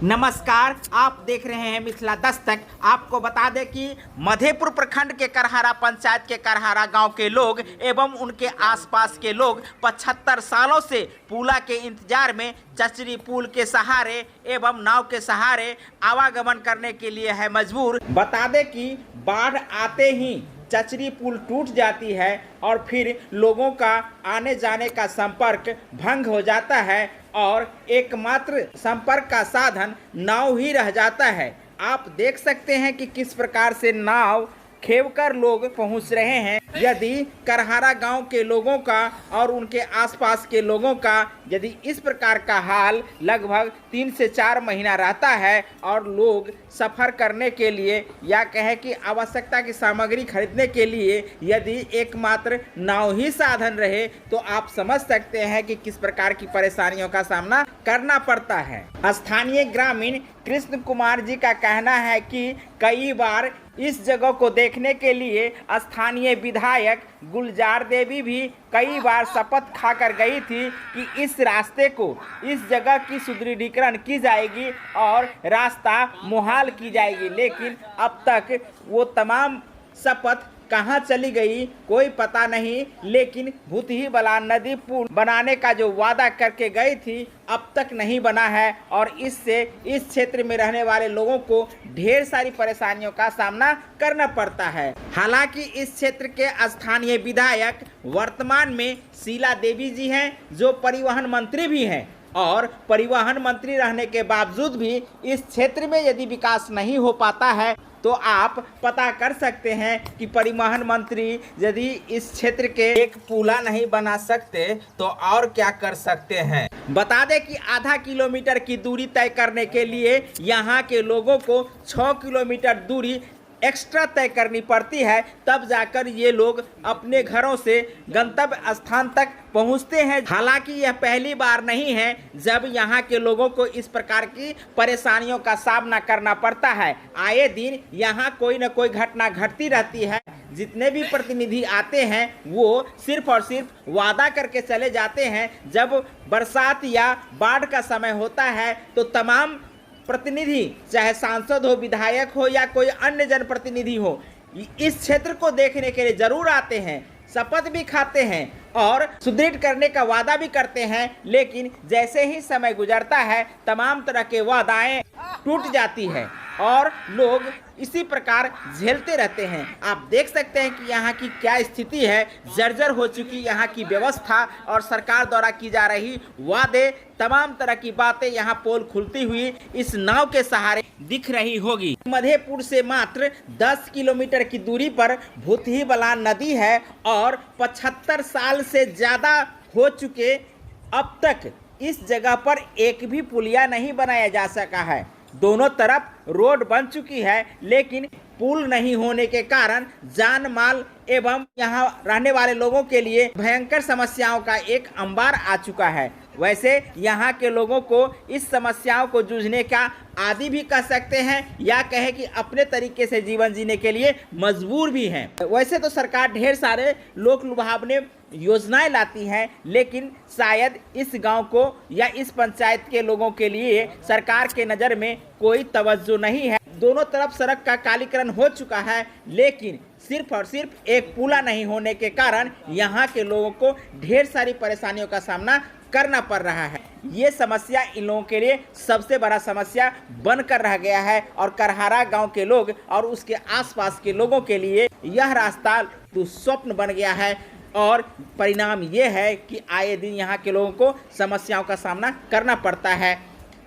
नमस्कार, आप देख रहे हैं मिथिला दस्तक। आपको बता दें कि मधेपुर प्रखंड के करहारा पंचायत के करहारा गांव के लोग एवं उनके आसपास के लोग 75 सालों से पुला के इंतजार में चचरी पुल के सहारे एवं नाव के सहारे आवागमन करने के लिए है मजबूर। बता दें कि बाढ़ आते ही चचरी पुल टूट जाती है और फिर लोगों का आने जाने का संपर्क भंग हो जाता है और एकमात्र संपर्क का साधन नाव ही रह जाता है। आप देख सकते हैं कि किस प्रकार से नाव खेवकर लोग पहुंच रहे हैं। यदि करहारा गांव के लोगों का और उनके आसपास के लोगों का यदि इस प्रकार का हाल लगभग 3 से 4 महीना रहता है और लोग सफ़र करने के लिए या कहें कि आवश्यकता की सामग्री खरीदने के लिए यदि एकमात्र नाव ही साधन रहे तो आप समझ सकते हैं कि किस प्रकार की परेशानियों का सामना करना पड़ता है। स्थानीय ग्रामीण कृष्ण कुमार जी का कहना है कि कई बार इस जगह को देखने के लिए स्थानीय विधायक गुलजार देवी भी कई बार शपथ खाकर गई थी कि इस रास्ते को, इस जगह की सुदृढ़ीकरण की जाएगी और रास्ता मुहाल की जाएगी, लेकिन अब तक वो तमाम शपथ कहाँ चली गई कोई पता नहीं। लेकिन भूतही बलान नदी पुल बनाने का जो वादा करके गई थी अब तक नहीं बना है और इससे इस क्षेत्र में रहने वाले लोगों को ढेर सारी परेशानियों का सामना करना पड़ता है। हालांकि इस क्षेत्र के स्थानीय विधायक वर्तमान में शीला देवी जी हैं जो परिवहन मंत्री भी हैं और परिवहन मंत्री रहने के बावजूद भी इस क्षेत्र में यदि विकास नहीं हो पाता है तो आप पता कर सकते हैं कि परिवहन मंत्री यदि इस क्षेत्र के एक पुला नहीं बना सकते तो और क्या कर सकते हैं। बता दें कि आधा किलोमीटर की दूरी तय करने के लिए यहाँ के लोगों को 6 किलोमीटर दूरी एक्स्ट्रा तय करनी पड़ती है, तब जाकर ये लोग अपने घरों से गंतव्य स्थान तक पहुंचते हैं। हालांकि यह पहली बार नहीं है जब यहाँ के लोगों को इस प्रकार की परेशानियों का सामना करना पड़ता है। आए दिन यहाँ कोई न कोई घटना घटती रहती है। जितने भी प्रतिनिधि आते हैं वो सिर्फ और सिर्फ वादा करके चले जाते हैं। जब बरसात या बाढ़ का समय होता है तो तमाम प्रतिनिधि, चाहे सांसद हो, विधायक हो या कोई अन्य जनप्रतिनिधि हो, इस क्षेत्र को देखने के लिए जरूर आते हैं, शपथ भी खाते हैं और सुदृढ़ करने का वादा भी करते हैं, लेकिन जैसे ही समय गुजरता है तमाम तरह के वादाएं टूट जाती है और लोग इसी प्रकार झेलते रहते हैं। आप देख सकते हैं कि यहाँ की क्या स्थिति है। जर्जर हो चुकी यहाँ की व्यवस्था और सरकार द्वारा की जा रही वादे, तमाम तरह की बातें यहाँ पोल खुलती हुई इस नाव के सहारे दिख रही होगी। मधेपुर से मात्र 10 किलोमीटर की दूरी पर भूतही बलान नदी है और 75 साल से ज़्यादा हो चुके अब तक इस जगह पर एक भी पुलिया नहीं बनाया जा सका है। दोनों तरफ रोड बन चुकी है, लेकिन पुल नहीं होने के कारण जान माल एवं यहाँ रहने वाले लोगों के लिए भयंकर समस्याओं का एक अंबार आ चुका है। वैसे यहाँ के लोगों को इस समस्याओं को जूझने का आदी भी कह सकते हैं या कहे कि अपने तरीके से जीवन जीने के लिए मजबूर भी हैं। वैसे तो सरकार ढेर सारे लोक लुभावने योजनाएं लाती हैं, लेकिन शायद इस गांव को या इस पंचायत के लोगों के लिए सरकार के नज़र में कोई तवज्जो नहीं है। दोनों तरफ सड़क का कालीकरण हो चुका है, लेकिन सिर्फ और सिर्फ एक पुला नहीं होने के कारण यहाँ के लोगों को ढेर सारी परेशानियों का सामना करना पड़ रहा है। ये समस्या इन लोगों के लिए सबसे बड़ा समस्या बनकर रह गया है और करहारा गांव के लोग और उसके आसपास के लोगों के लिए यह रास्ता दुस्वप्न बन गया है और परिणाम ये है कि आए दिन यहाँ के लोगों को समस्याओं का सामना करना पड़ता है।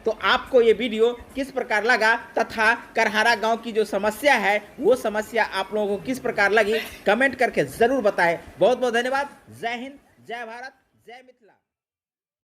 तो आपको ये वीडियो किस प्रकार लगा तथा करहारा गांव की जो समस्या है वो समस्या आप लोगों को किस प्रकार लगी, कमेंट करके ज़रूर बताएं। बहुत बहुत धन्यवाद। जय हिंद, जय भारत, जय मिथिला।